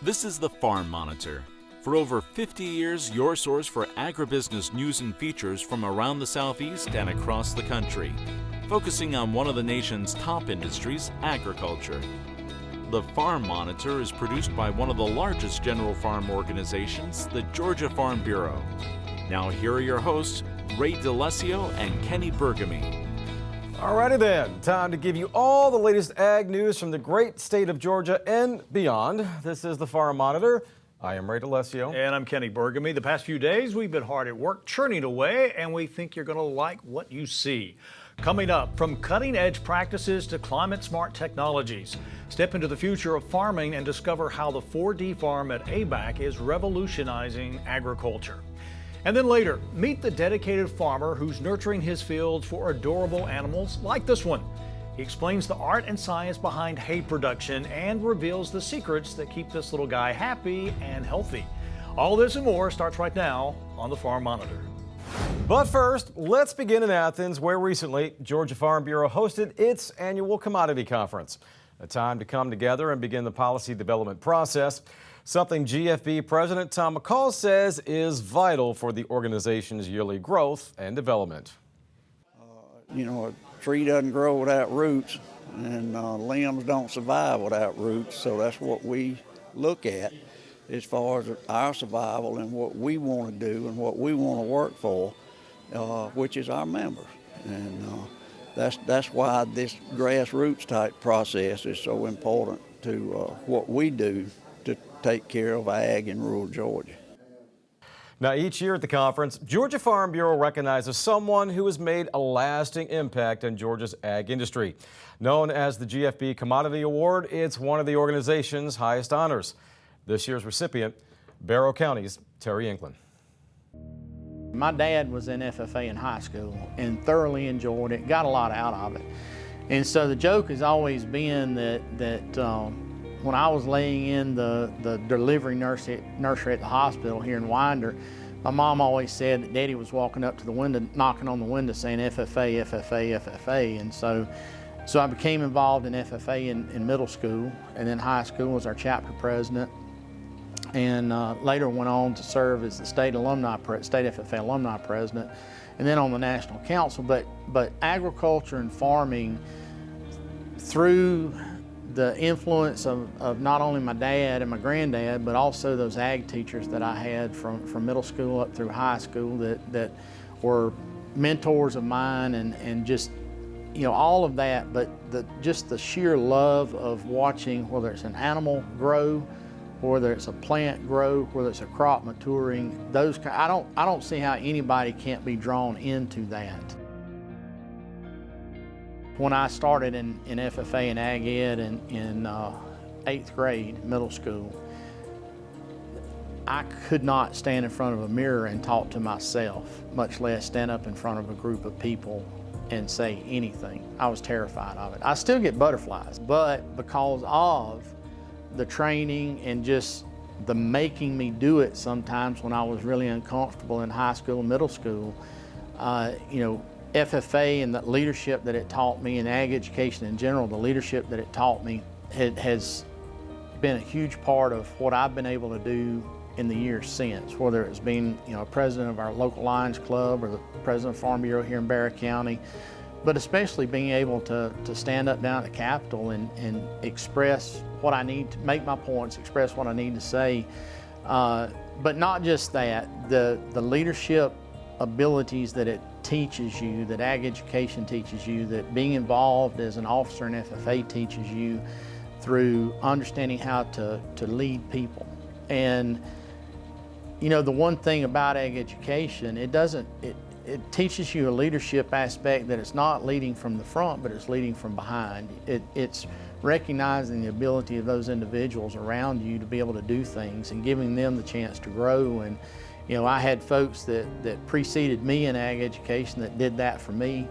This is the Farm Monitor. For over 50 years, your source for agribusiness news and features from around the Southeast and across the country, focusing on one of the nation's top industries, agriculture. The Farm Monitor is produced by one of the largest general farm organizations, the Georgia Farm Bureau. Now here are your hosts, Ray DeLessio and Kenny Burgamy. Alrighty then, time to give you all the latest ag news from the great state of Georgia and beyond. This is the Farm Monitor. I am Ray DeLessio. And I'm Kenny Burgamy. The past few days, we've been hard at work churning away, and we think you're going to like what you see. Coming up, from cutting-edge practices to climate-smart technologies, step into the future of farming and discover how the 4D farm at ABAC is revolutionizing agriculture. And then later, meet the dedicated farmer who's nurturing his fields for adorable animals like this one. He explains the art and science behind hay production and reveals the secrets that keep this little guy happy and healthy. All this and more starts right now on the Farm Monitor. But first, let's begin in Athens, where recently Georgia Farm Bureau hosted its annual Commodity Conference. A time to come together and begin the policy development process. Something GFB President Tom McCall says is vital for the organization's yearly growth and development. A tree doesn't grow without roots, and limbs don't survive without roots, so that's what we look at as far as our survival and what we want to do and what we want to work for, which is our members. And that's why this grassroots type process is so important to what we do to take care of ag in rural Georgia. Now, each year at the conference, Georgia Farm Bureau recognizes someone who has made a lasting impact on Georgia's ag industry. Known as the GFB Commodity Award, it's one of the organization's highest honors. This year's recipient, Barrow County's Terry England. My dad was in FFA in high school and thoroughly enjoyed it, got a lot out of it. And so the joke has always been that when I was laying in the delivery nursery at the hospital here in Winder, my mom always said that Daddy was walking up to the window, knocking on the window saying FFA, FFA, FFA. And so I became involved in FFA in middle school, and then high school was our chapter president, and later went on to serve as the state FFA alumni president, and then on the national council. But agriculture and farming, through the influence of not only my dad and my granddad, but also those ag teachers that I had from middle school up through high school that were mentors of mine, and just, all of that, but just the sheer love of watching, whether it's an animal grow, whether it's a plant grow, whether it's a crop maturing, I don't see how anybody can't be drawn into that. When I started in FFA and Ag Ed in 8th grade, middle school, I could not stand in front of a mirror and talk to myself, much less stand up in front of a group of people and say anything. I was terrified of it. I still get butterflies, but because of the training and just the making me do it sometimes when I was really uncomfortable in high school and middle school, FFA and the leadership that it taught me, and ag education in general, the leadership that it taught me has been a huge part of what I've been able to do in the years since, whether it's being president of our local Lions Club or the president of Farm Bureau here in Barrow County, but especially being able to stand up down at the Capitol and express what I need to make my points, express what I need to say. But not just that, the leadership abilities that it teaches you, that ag education teaches you, that being involved as an officer in FFA teaches you through understanding how to lead people. And the one thing about ag education, it teaches you a leadership aspect that it's not leading from the front, but it's leading from behind. It's recognizing the ability of those individuals around you to be able to do things and giving them the chance to grow. And I had folks that preceded me in ag education that did that for me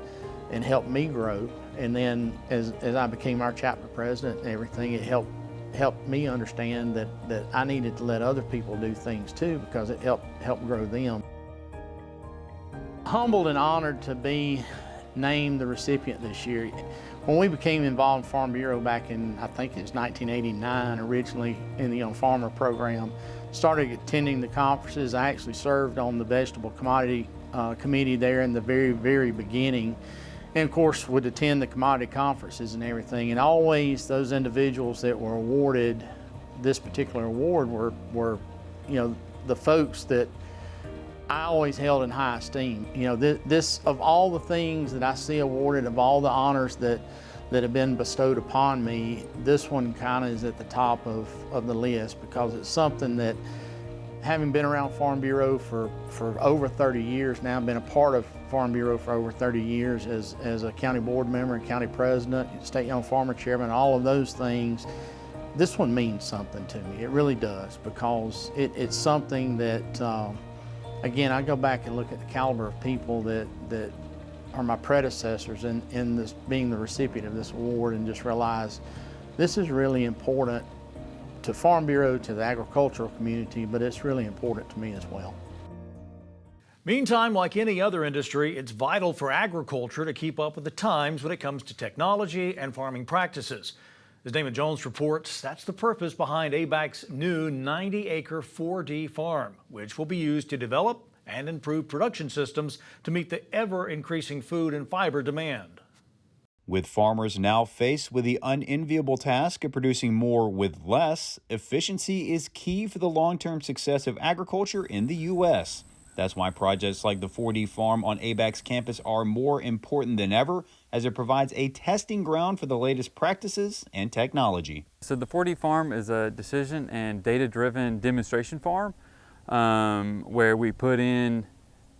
and helped me grow. And then as I became our chapter president and everything, it helped me understand that I needed to let other people do things too, because it helped grow them. Humbled and honored to be named the recipient this year. When we became involved in Farm Bureau back in, I think it was 1989, originally in the farmer program, started attending the conferences. I actually served on the Vegetable Commodity Committee there in the very, very beginning. And of course would attend the commodity conferences and everything. And always those individuals that were awarded this particular award were the folks that I always held in high esteem. This of all the things that I see awarded, of all the honors that have been bestowed upon me, this one kind of is at the top of the list, because it's something that, having been around Farm Bureau for over 30 years now, been a part of Farm Bureau for over 30 years as a county board member and county president, state young farmer chairman, all of those things, this one means something to me. It really does, because it's something that, again, I go back and look at the caliber of people that are my predecessors in this, being the recipient of this award, and just realize this is really important to Farm Bureau, to the agricultural community, but it's really important to me as well. Meantime, like any other industry, it's vital for agriculture to keep up with the times when it comes to technology and farming practices. As Damon Jones reports, that's the purpose behind ABAC's new 90-acre 4D farm, which will be used to develop and improve production systems to meet the ever-increasing food and fiber demand. With farmers now faced with the unenviable task of producing more with less, efficiency is key for the long-term success of agriculture in the U.S. That's why projects like the 4D farm on ABAC's campus are more important than ever, as it provides a testing ground for the latest practices and technology. So the 4D farm is a decision and data-driven demonstration farm where we put in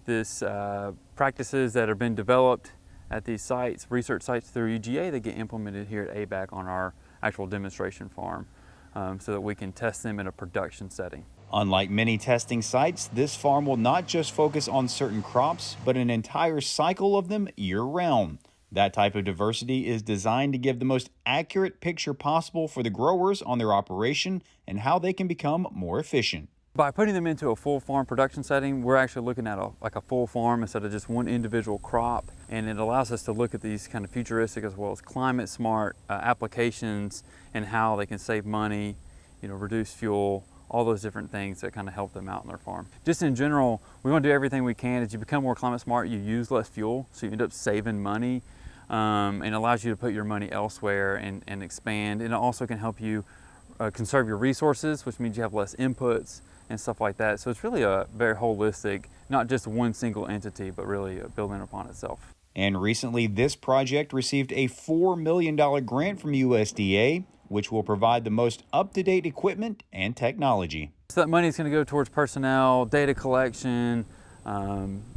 this practices that have been developed at these sites, research sites through UGA, that get implemented here at ABAC on our actual demonstration farm so that we can test them in a production setting. Unlike many testing sites, this farm will not just focus on certain crops, but an entire cycle of them year-round. That type of diversity is designed to give the most accurate picture possible for the growers on their operation and how they can become more efficient. By putting them into a full farm production setting, we're actually looking at a full farm instead of just one individual crop, and it allows us to look at these kind of futuristic as well as climate smart applications and how they can save money, reduce fuel, all those different things that kind of help them out in their farm. Just in general, we want to do everything we can. As you become more climate smart, you use less fuel, so you end up saving money, and allows you to put your money elsewhere and expand. And it also can help you conserve your resources, which means you have less inputs and stuff like that. So it's really a very holistic, not just one single entity, but really building upon itself. And recently, this project received a $4 million grant from USDA, which will provide the most up-to-date equipment and technology. So that money is going to go towards personnel, data collection, AI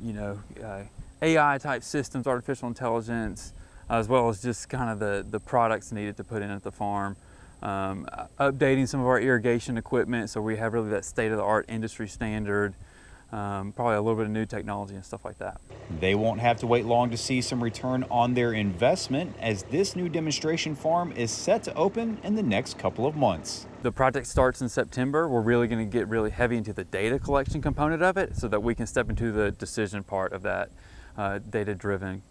type systems, artificial intelligence, as well as just kind of the products needed to put in at the farm. Updating some of our irrigation equipment so we have really that state-of-the-art industry standard, probably a little bit of new technology and stuff like that. They won't have to wait long to see some return on their investment, as this new demonstration farm is set to open in the next couple of months. The project starts in September. We're really going to get really heavy into the data collection component of it so that we can step into the decision part of that data-driven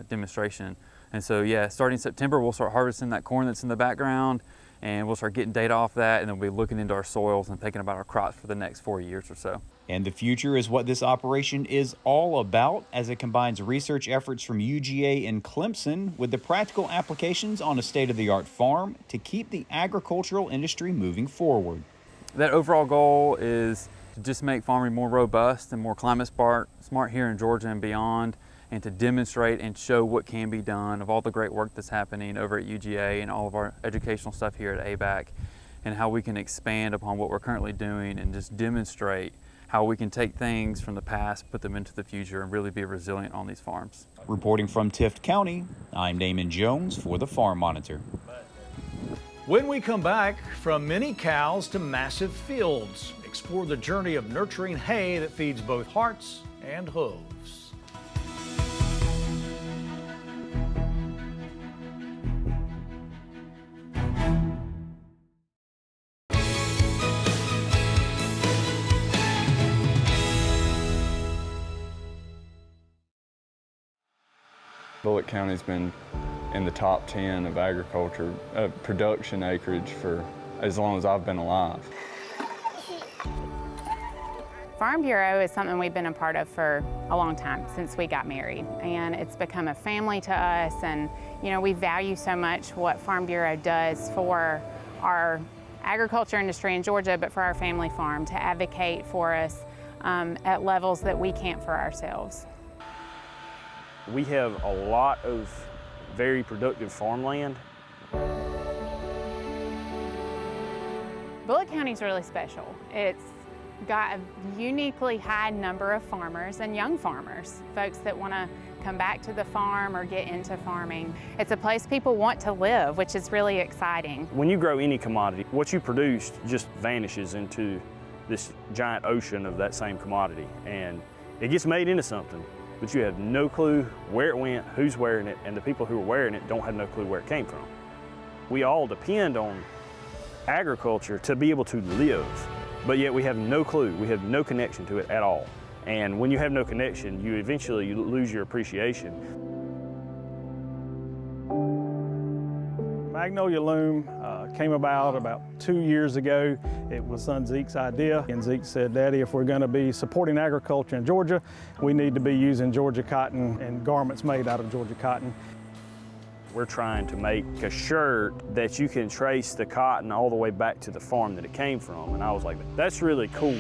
demonstration. And so, yeah, starting September, we'll start harvesting that corn that's in the background, and we'll start getting data off that, and then we'll be looking into our soils and thinking about our crops for the next 4 years or so. And the future is what this operation is all about, as it combines research efforts from UGA and Clemson with the practical applications on a state-of-the-art farm to keep the agricultural industry moving forward. That overall goal is to just make farming more robust and more climate smart here in Georgia and beyond, and to demonstrate and show what can be done of all the great work that's happening over at UGA and all of our educational stuff here at ABAC, and how we can expand upon what we're currently doing and just demonstrate how we can take things from the past, put them into the future, and really be resilient on these farms. Reporting from Tift County, I'm Damon Jones for the Farm Monitor. When we come back, from many cows to massive fields, explore the journey of nurturing hay that feeds both hearts and hooves. Bullitt County's been in the top 10 of agriculture, production acreage for as long as I've been alive. Farm Bureau is something we've been a part of for a long time, since we got married. And it's become a family to us, and you know, we value so much what Farm Bureau does for our agriculture industry in Georgia, but for our family farm, to advocate for us at levels that we can't for ourselves. We have a lot of very productive farmland. Bullitt County is really special. It's got a uniquely high number of farmers and young farmers, folks that want to come back to the farm or get into farming. It's a place people want to live, which is really exciting. When you grow any commodity, what you produce just vanishes into this giant ocean of that same commodity, and it gets made into something, but you have no clue where it went, who's wearing it, and the people who are wearing it don't have no clue where it came from. We all depend on agriculture to be able to live, but yet we have no clue, we have no connection to it at all. And when you have no connection, you eventually lose your appreciation. Magnolia Loom came about 2 years ago. It was son Zeke's idea, and Zeke said, "Daddy, if we're going to be supporting agriculture in Georgia, we need to be using Georgia cotton and garments made out of Georgia cotton." We're trying to make a shirt that you can trace the cotton all the way back to the farm that it came from, and I was like, that's really cool.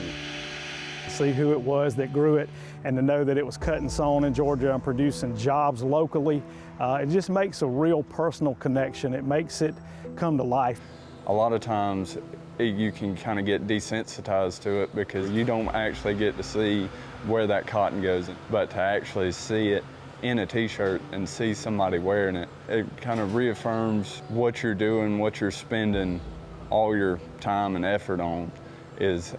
See who it was that grew it, and to know that it was cut and sewn in Georgia and producing jobs locally, it just makes a real personal connection. It makes it come to life. A lot of times you can kind of get desensitized to it because you don't actually get to see where that cotton goes, but to actually see it in a t-shirt and see somebody wearing it, it kind of reaffirms what you're doing, what you're spending all your time and effort on is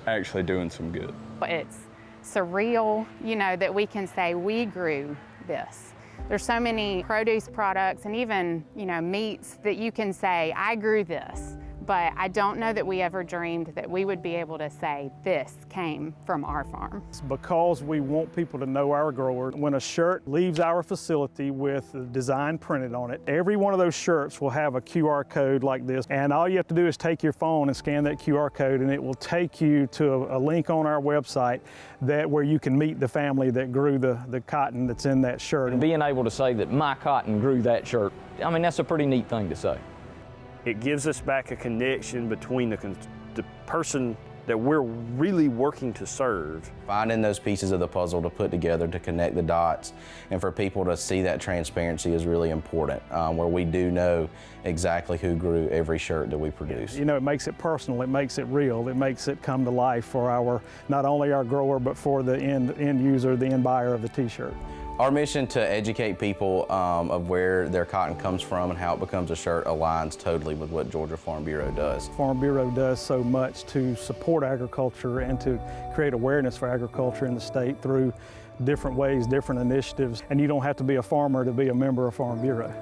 actually doing some good. It's surreal, you know, that we can say we grew this. There's so many produce products and even, you know, meats that you can say, I grew this. But I don't know that we ever dreamed that we would be able to say this came from our farm. It's because we want people to know our growers. When a shirt leaves our facility with the design printed on it, every one of those shirts will have a QR code like this. And all you have to do is take your phone and scan that QR code, and it will take you to a link on our website where you can meet the family that grew the cotton that's in that shirt. And being able to say that my cotton grew that shirt, I mean, that's a pretty neat thing to say. It gives us back a connection between the person that we're really working to serve. Finding those pieces of the puzzle to put together to connect the dots, and for people to see that transparency is really important, where we do know exactly who grew every shirt that we produce. You know, it makes it personal, it makes it real, it makes it come to life for not only our grower, but for the end user, the end buyer of the t-shirt. Our mission to educate people of where their cotton comes from and how it becomes a shirt aligns totally with what Georgia Farm Bureau does. Farm Bureau does so much to support agriculture and to create awareness for agriculture in the state through different ways, different initiatives, and you don't have to be a farmer to be a member of Farm Bureau.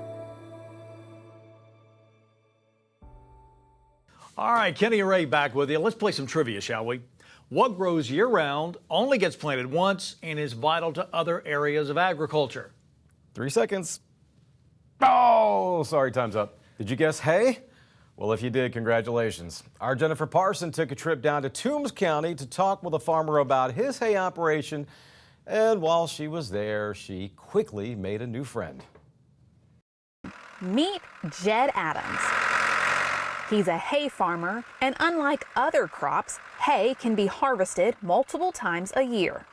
All right, Kenny and Ray back with you. Let's play some trivia, shall we? What grows year-round, only gets planted once, and is vital to other areas of agriculture? 3 seconds. Oh, sorry, time's up. Did you guess hay? Well, if you did, congratulations. Our Jennifer Parson took a trip down to Toombs County to talk with a farmer about his hay operation, and while she was there, she quickly made a new friend. Meet Jed Adams. He's a hay farmer, and unlike other crops, hay can be harvested multiple times a year.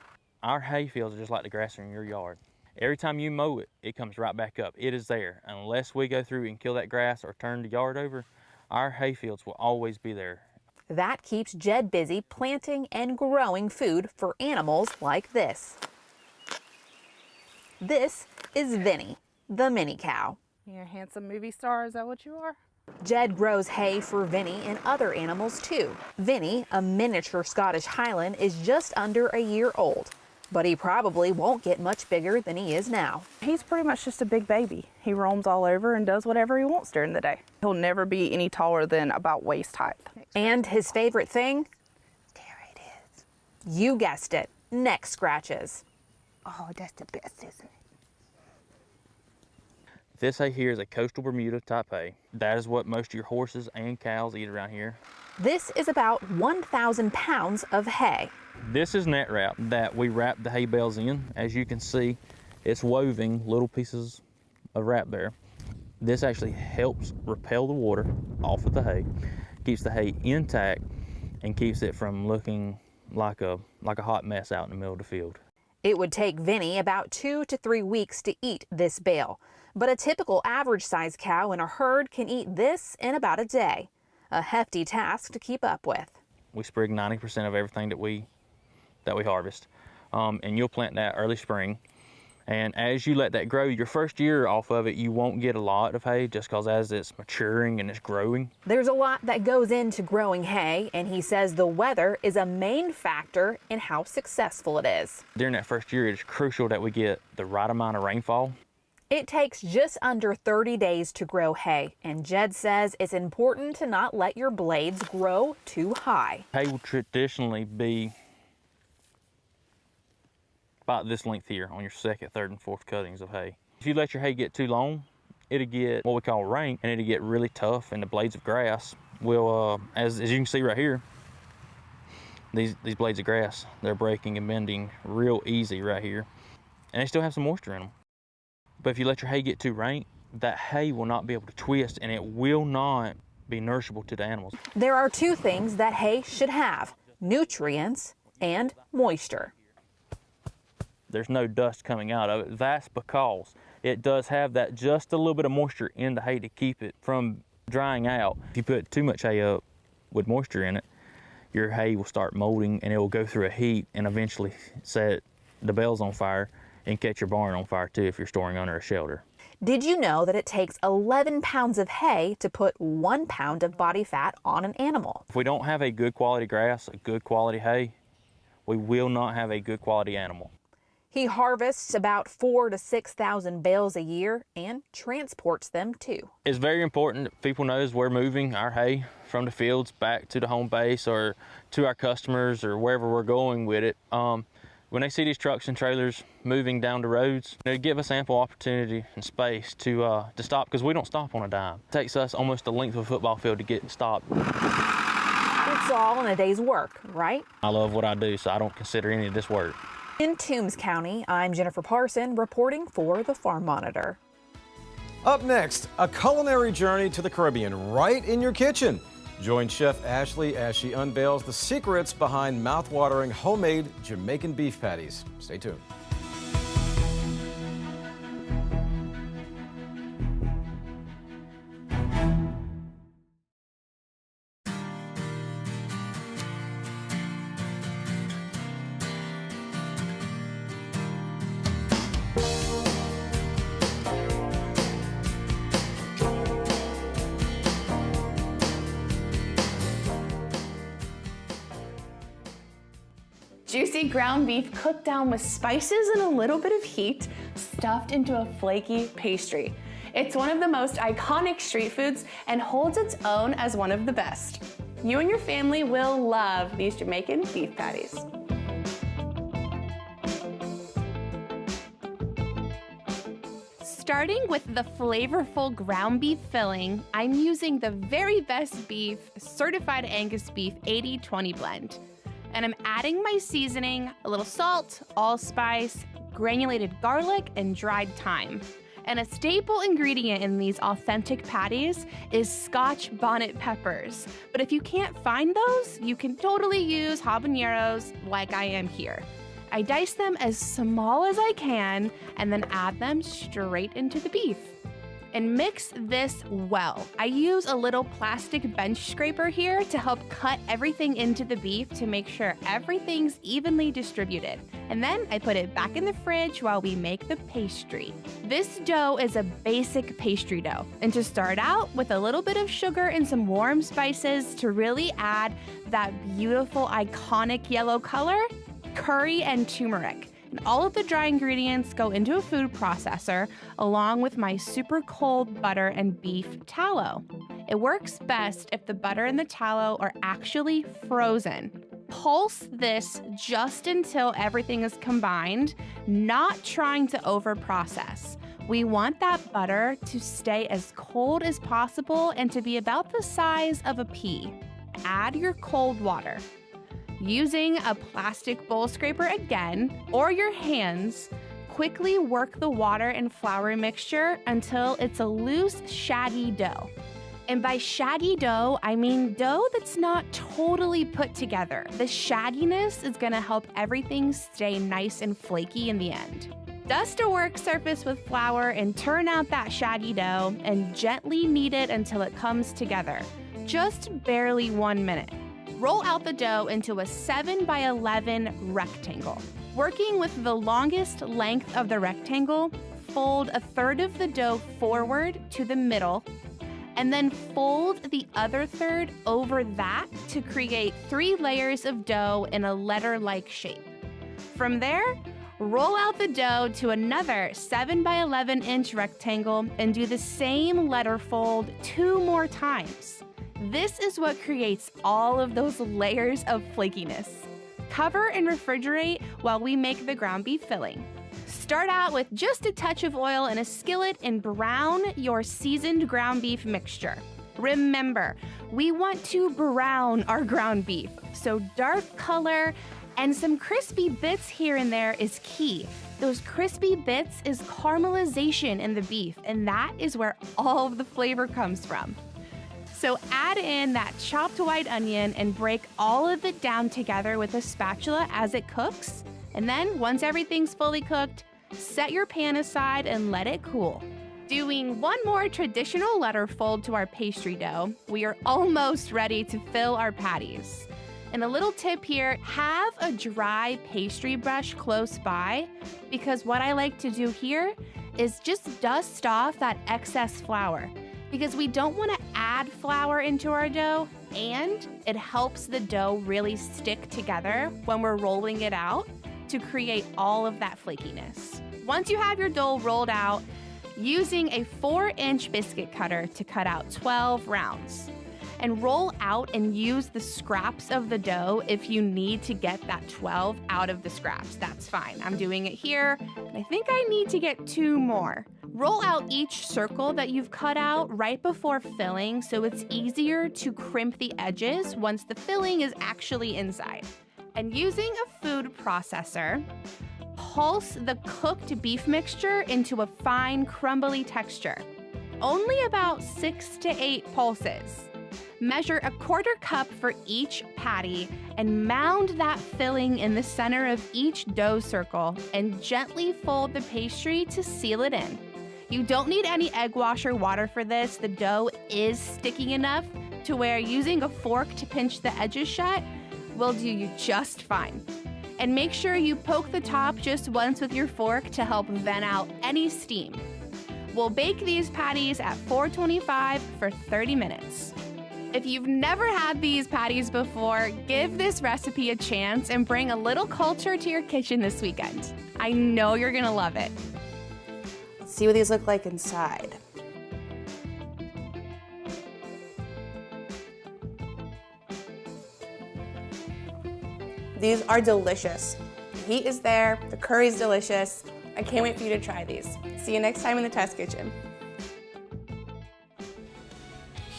Our hay fields are just like the grass in your yard. Every time you mow it, it comes right back up. It is there. Unless we go through and kill that grass or turn the yard over, our hay fields will always be there. That keeps Jed busy planting and growing food for animals like this. This is Vinny, the mini cow. You're a handsome movie star, is that what you are? Jed grows hay for Vinny and other animals too. Vinny, a miniature Scottish Highland, is just under a year old, but he probably won't get much bigger than he is now. He's pretty much just a big baby. He roams all over and does whatever he wants during the day. He'll never be any taller than about waist height. And his favorite thing? There it is. You guessed it, neck scratches. Oh, that's the best, isn't it? This hay here is a coastal Bermuda type hay. That is what most of your horses and cows eat around here. This is about 1,000 pounds of hay. This is net wrap that we wrap the hay bales in. As you can see, it's woven little pieces of wrap there. This actually helps repel the water off of the hay, keeps the hay intact, and keeps it from looking like a hot mess out in the middle of the field. It would take Vinny about 2 to 3 weeks to eat this bale, but a typical average-sized cow in a herd can eat this in about a day. A hefty task to keep up with. We sprig 90% of everything that we harvest, and you'll plant that early spring. And as you let that grow, your first year off of it, you won't get a lot of hay just because as it's maturing and it's growing. There's a lot that goes into growing hay, and he says the weather is a main factor in how successful it is. During that first year, it's crucial that we get the right amount of rainfall. It takes just under 30 days to grow hay, and Jed says it's important to not let your blades grow too high. Hay will traditionally be about this length here on your second, third, and fourth cuttings of hay. If you let your hay get too long, it'll get what we call rank, and it'll get really tough, and the blades of grass will, as you can see right here, these blades of grass, they're breaking and bending real easy right here, and they still have some moisture in them. But if you let your hay get too rank, that hay will not be able to twist, and it will not be nourishable to the animals. There are 2 things that hay should have: nutrients and moisture. There's no dust coming out of it. That's because it does have that just a little bit of moisture in the hay to keep it from drying out. If you put too much hay up with moisture in it, your hay will start molding, and it will go through a heat and eventually set the bales on fire and catch your barn on fire too if you're storing under a shelter. Did you know that it takes 11 pounds of hay to put 1 pound of body fat on an animal? If we don't have a good quality grass, a good quality hay, we will not have a good quality animal. He harvests about 4,000 to 6,000 bales a year and transports them too. It's very important that people know we're moving our hay from the fields back to the home base or to our customers or wherever we're going with it. When they see these trucks and trailers moving down the roads, they give us ample opportunity and space to stop, because we don't stop on a dime. It takes us almost the length of a football field to get stopped. It's all in a day's work, right? I love what I do, so I don't consider any of this work. In Toombs County, I'm Jennifer Parson reporting for the Farm Monitor. Up next, a culinary journey to the Caribbean right in your kitchen. Join Chef Ashley as she unveils the secrets behind mouth-watering homemade Jamaican beef patties. Stay tuned. Juicy ground beef cooked down with spices and a little bit of heat, stuffed into a flaky pastry. It's one of the most iconic street foods and holds its own as one of the best. You and your family will love these Jamaican beef patties. Starting with the flavorful ground beef filling, I'm using the very best beef, certified Angus beef 80/20 blend. And I'm adding my seasoning, a little salt, allspice, granulated garlic, and dried thyme. And a staple ingredient in these authentic patties is Scotch bonnet peppers. But if you can't find those, you can totally use habaneros like I am here. I dice them as small as I can and then add them straight into the beef. And mix this well. I use a little plastic bench scraper here to help cut everything into the beef to make sure everything's evenly distributed. And then I put it back in the fridge while we make the pastry. This dough is a basic pastry dough. And to start out with a little bit of sugar and some warm spices to really add that beautiful, iconic yellow color, curry and turmeric. And all of the dry ingredients go into a food processor along with my super cold butter and beef tallow. It works best if the butter and the tallow are actually frozen. Pulse this just until everything is combined, not trying to over process. We want that butter to stay as cold as possible and to be about the size of a pea. Add your cold water. Using a plastic bowl scraper again, or your hands, quickly work the water and flour mixture until it's a loose, shaggy dough. And by shaggy dough, I mean dough that's not totally put together. The shagginess is gonna help everything stay nice and flaky in the end. Dust a work surface with flour and turn out that shaggy dough and gently knead it until it comes together, just barely 1 minute. Roll out the dough into a 7 by 11 rectangle. Working with the longest length of the rectangle, fold a third of the dough forward to the middle, and then fold the other third over that to create 3 layers of dough in a letter-like shape. From there, roll out the dough to another 7 by 11 inch rectangle and do the same letter fold 2 more times. This is what creates all of those layers of flakiness. Cover and refrigerate while we make the ground beef filling. Start out with just a touch of oil in a skillet and brown your seasoned ground beef mixture. Remember, we want to brown our ground beef, so dark color and some crispy bits here and there is key. Those crispy bits is caramelization in the beef, and that is where all of the flavor comes from. So add in that chopped white onion and break all of it down together with a spatula as it cooks. And then once everything's fully cooked, set your pan aside and let it cool. Doing one more traditional letter fold to our pastry dough, we are almost ready to fill our patties. And a little tip here, have a dry pastry brush close by, because what I like to do here is just dust off that excess flour, because we don't want to add flour into our dough, and it helps the dough really stick together when we're rolling it out to create all of that flakiness. Once you have your dough rolled out, using a 4-inch biscuit cutter to cut out 12 rounds. And roll out and use the scraps of the dough if you need to get that 12 out of the scraps. That's fine. I'm doing it here, and I think I need to get 2 more. Roll out each circle that you've cut out right before filling so it's easier to crimp the edges once the filling is actually inside. And using a food processor, pulse the cooked beef mixture into a fine, crumbly texture. Only about 6 to 8 pulses. Measure a 1/4 cup for each patty and mound that filling in the center of each dough circle and gently fold the pastry to seal it in. You don't need any egg wash or water for this. The dough is sticky enough to where using a fork to pinch the edges shut will do you just fine. And make sure you poke the top just once with your fork to help vent out any steam. We'll bake these patties at 425 for 30 minutes. If you've never had these patties before, give this recipe a chance and bring a little culture to your kitchen this weekend. I know you're gonna love it. Let's see what these look like inside. These are delicious. The heat is there, the curry's delicious. I can't wait for you to try these. See you next time in the test kitchen.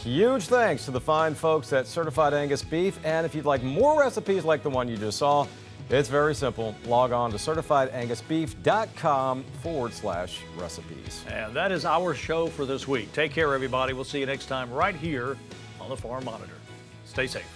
Huge thanks to the fine folks at Certified Angus Beef. And if you'd like more recipes like the one you just saw, it's very simple. Log on to certifiedangusbeef.com/recipes. And that is our show for this week. Take care, everybody. We'll see you next time right here on the Farm Monitor. Stay safe.